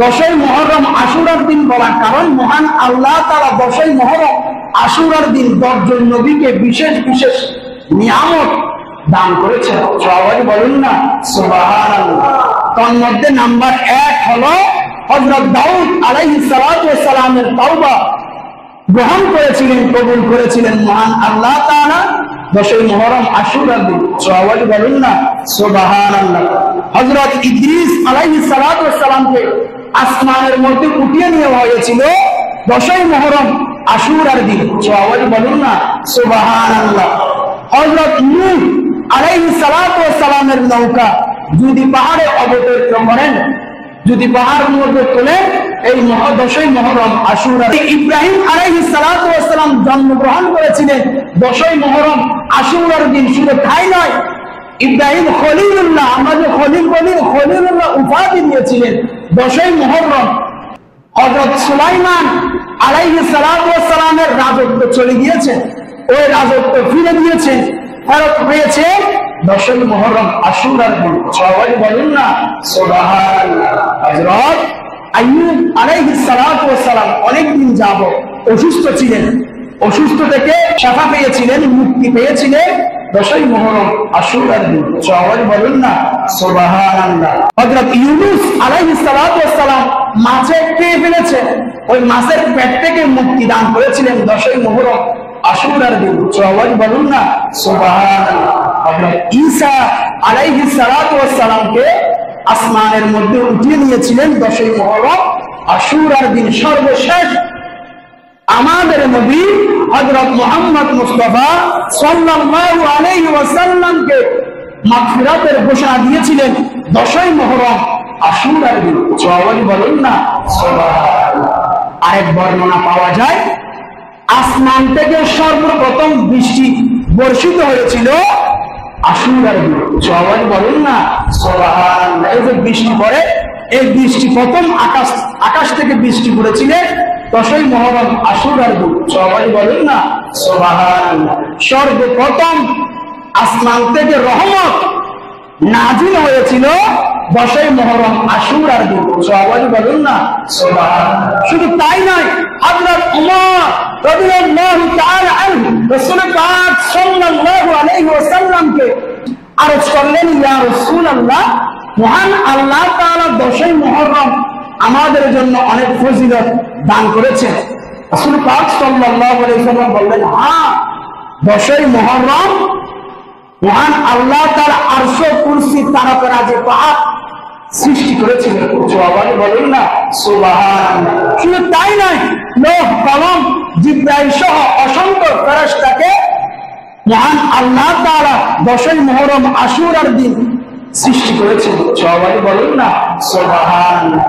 10ই মুহররম আশুরার দিন বলার কারণ মহান আল্লাহ তাআলা 10ই মুহররম আশুরার দিন 10 জন নবীকে বিশেষ বিশেষ নিয়ামত দান করেছেন। সবাই বলুন না সুবহানাল্লাহ। তার মধ্যে নাম্বার 1 হলো হযরত দাউদ আলাইহিস সালাতু ওয়াস সালামের তওবা গ্রহণ করেছিলেন, কবুল করেছিলেন মহান আল্লাহ তাআলা 10ই মুহররম আশুরার দিন। সবাই বলুন না সুবহানাল্লাহ। হযরত ইদ্রিস আলাইহিস সালাতু ওয়াস সালামকে আসমানের মধ্যে উঠিয়ে নিয়ে হয়েছিল 10ই মুহররম আশুরার দিন। সবাই বলুন না সুবহানাল্লাহ। হযরত নূহ আলাইহিস সালাতু ওয়াস সালামের নৌকা যদি পাহাড়ে অবতরণ করেন, যদি পাহাড়ের মধ্যে তোলেন, এই 10ই মুহররম আশুরা। ইব্রাহিম আলাইহিস সালাতু ওয়াস সালাম জন্মগ্রহণ করেছিলেন 10ই মুহররম আশুরার দিন। শুধু তাই নয়, ইব্রাহিম খলিলুল্লাহ, আমাদের খলিল বলি, খলিলুল্লাহ উপাধি দিয়েছিলেন 10ই মুহররম। হযরত সুলাইমান আলাইহিস সালাতু ওয়াস সালামের রাজত্ব চলে গিয়েছে, ওই রাজত্ব ফিরে দিয়েছেন, ফেরত পেয়েছে 10ই মুহররম আশুরার দিন। সবাই বলুন না সুবহানাল্লাহ। হযরত আইয়ুব আলাইহিস সালাতু ওয়াস সালাম অনেকদিন যাবত অসুস্থ ছিলেন, অসুস্থ থেকে শিফা পেয়েছিলেন, মুক্তি পেয়েছিলেন 10ই মুহররম আশুরার দিন। সবাই বলুন না সুবহানাল্লাহ। হযরত ইউনূস আলাইহিস সালাতু ওয়াস সালাম মাছে খেয়ে ফেলেছে, ওই মাছের পেট থেকে মুক্তি দান করেছিলেন 10ই মুহররম আশুরার দিন। সবাই বলুন না সুবহানাল্লাহ। হযরত ঈসা আলাইহিস সালাতু ওয়াস সালামকে আসমানের মধ্যে উঠিয়ে নিয়েছিলেন 10ই মুহররম আশুরার দিন। সর্বশেষ আমাদের নবী হযরত মুহাম্মদ মুস্তাফা সাল্লাল্লাহু আলাইহি ওয়াসাল্লামকে মাগফিরাতের ঘোষণা দিয়েছিলেন 10ই মুহররম আশুরার দিন। সবাই বলুন না সুবহানাল্লাহ। আরেক বর্ণনা পাওয়া যায়, আসমান থেকে সর্বপ্রথম বৃষ্টি বর্ষিত হয়েছিল আশুরার দিন। সবাই বলুন না সুবহানাল্লাহ। এই যে বৃষ্টি পড়ে, এই বৃষ্টি প্রথম আকাশ থেকে বৃষ্টি পড়েছিলেন 10ই মুহররম আশুরার দিন। সবাই বলুন না সুবহানাল্লাহ। সর্বপ্রথম আসমান থেকে রহমত নাজিল হয়েছিল 10ই মুহররম আশুরার দিন। সবাই বলুন না সুবহানাল্লাহ। শুধু তাই নয়, হযরত উমর রাদিয়াল্লাহু তাআলা আনহু রাসূল পাক সাল্লাল্লাহু আলাইহি ওয়াসাল্লামকে আরজ করলেন, ইয়া রাসূলুল্লাহ, মহান আল্লাহ তাআলা 10ই মুহররম আমাদের জন্য অনেক ফজিলত দান করেছেন। রাসূল পাক সাল্লাল্লাহু আলাইহি ওয়াসাল্লাম বললেন, হ্যাঁ, 10ই মুহররম মহান আল্লাহ তাআলা আরশ, কুরসি, তারকারা যে পাহাড় সৃষ্টি করেছিলেন। সবাই বলুন না সুবহানাল্লাহ। শুধু তাই নয়, লোহ, কলম, জিবরাইল সহ অসংখ্য ফেরেশতাকে মহান আল্লাহ তাআলা 10ই মুহররম আশুরার দিন সৃষ্টি করেছেন। সবাই বলুন না সুবহানাল্লাহ।